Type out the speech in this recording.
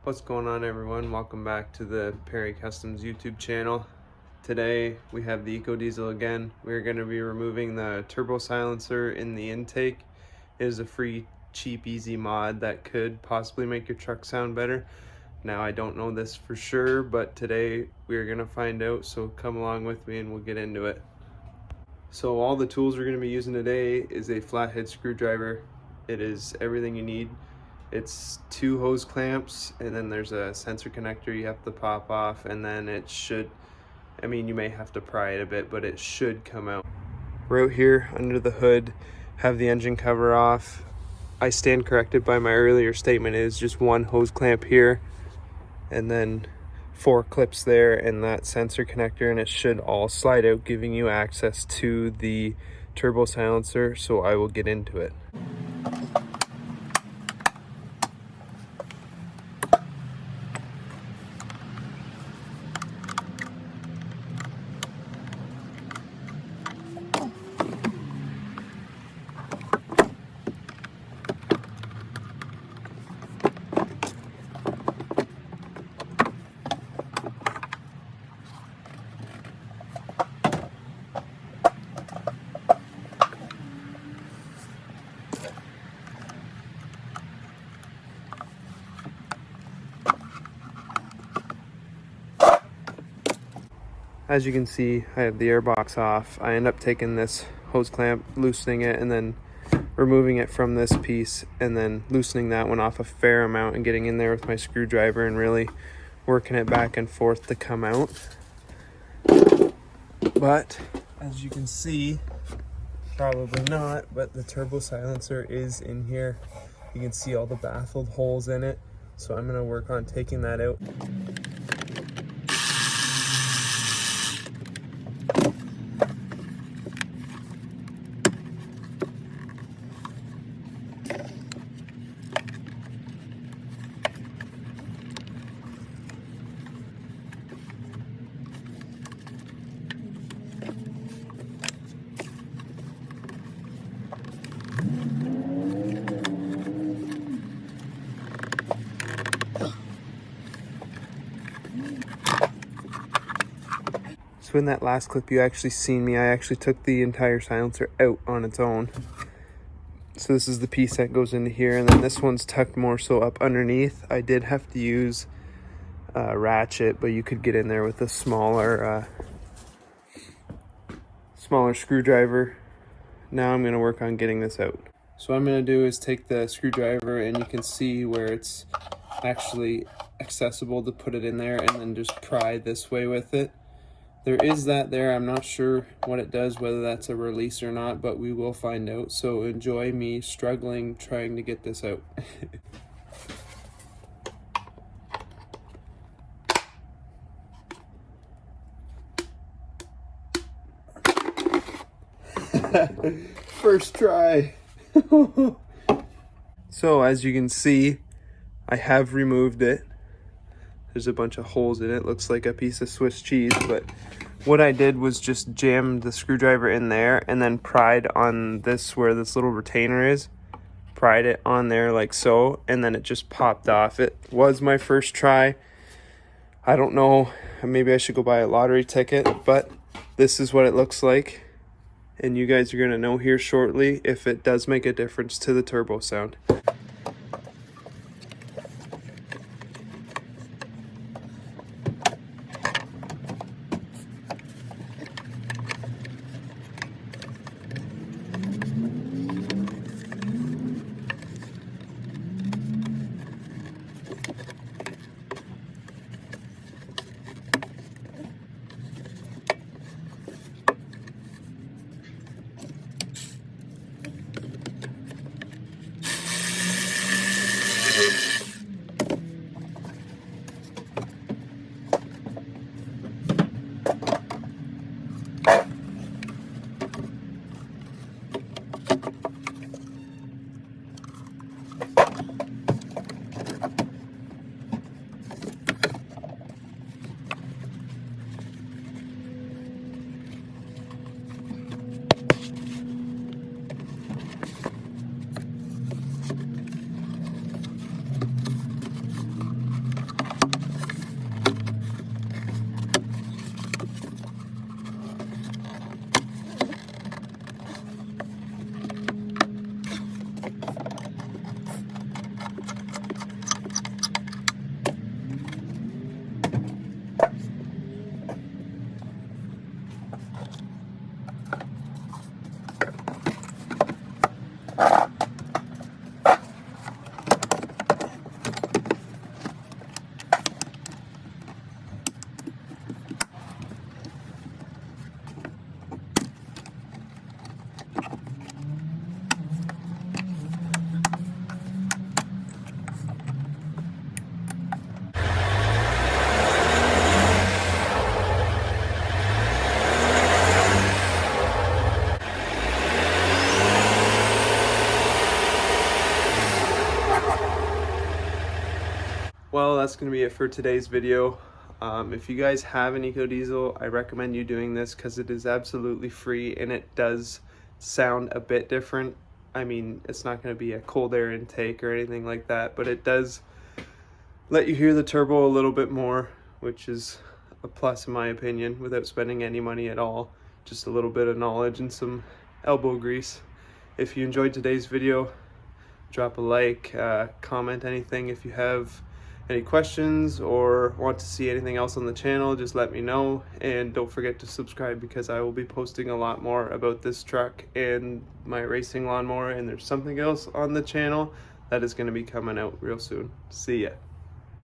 What's going on, everyone? Welcome back to the Perry Customs YouTube channel. Today we have the Eco Diesel again. We're going to be removing the turbo silencer in the intake. It is a free, cheap, easy mod that could possibly make your truck sound better. Now, I don't know this for sure, but today we're going to find out, so come along with me and we'll get into it. So all the tools we're going to be using today is a flathead screwdriver. It is everything you need. It's 2 hose clamps, and then there's a sensor connector you have to pop off, and then it should, you may have to pry it a bit, but it should come out. We're out here under the hood, have the engine cover off. I stand corrected by my earlier statement. It is just 1 hose clamp here, and then 4 clips there, and that sensor connector, and it should all slide out, giving you access to the turbo silencer. So I will get into it. As you can see, I have the airbox off. I end up taking this hose clamp, loosening it, and then removing it from this piece, and then loosening that one off a fair amount and getting in there with my screwdriver and really working it back and forth to come out. But as you can see, probably not, but the turbo silencer is in here. You can see all the baffled holes in it. So I'm gonna work on taking that out. So in that last clip you actually seen me, I actually took the entire silencer out on its own. So this is the piece that goes into here, and then this one's tucked more so up underneath. I did have to use a ratchet, but you could get in there with a smaller screwdriver. Now I'm going to work on getting this out. So what I'm going to do is take the screwdriver, and you can see where it's actually accessible to put it in there, and then just pry this way with it. There is that there. I'm not sure what it does, whether that's a release or not, but we will find out. So enjoy me struggling trying to get this out. First try. So as you can see, I have removed it. There's a bunch of holes in it. Looks like a piece of Swiss cheese, but what I did was just jam the screwdriver in there and then pried on this where this little retainer is. Pried it on there like so, and then it just popped off. It was my first try. I don't know, maybe I should go buy a lottery ticket, but this is what it looks like. And you guys are gonna know here shortly if it does make a difference to the turbo sound. that's going to be it for today's video. If you guys have an EcoDiesel, I recommend you doing this because it is absolutely free and it does sound a bit different. I mean, it's not going to be a cold air intake or anything like that, but it does let you hear the turbo a little bit more, which is a plus in my opinion, without spending any money at all. Just a little bit of knowledge and some elbow grease. If you enjoyed today's video, drop a like, comment anything. If you have any questions or want to see anything else on the channel, just let me know, and don't forget to subscribe because I will be posting a lot more about this truck and my racing lawnmower, and there's something else on the channel that is going to be coming out real soon. See ya.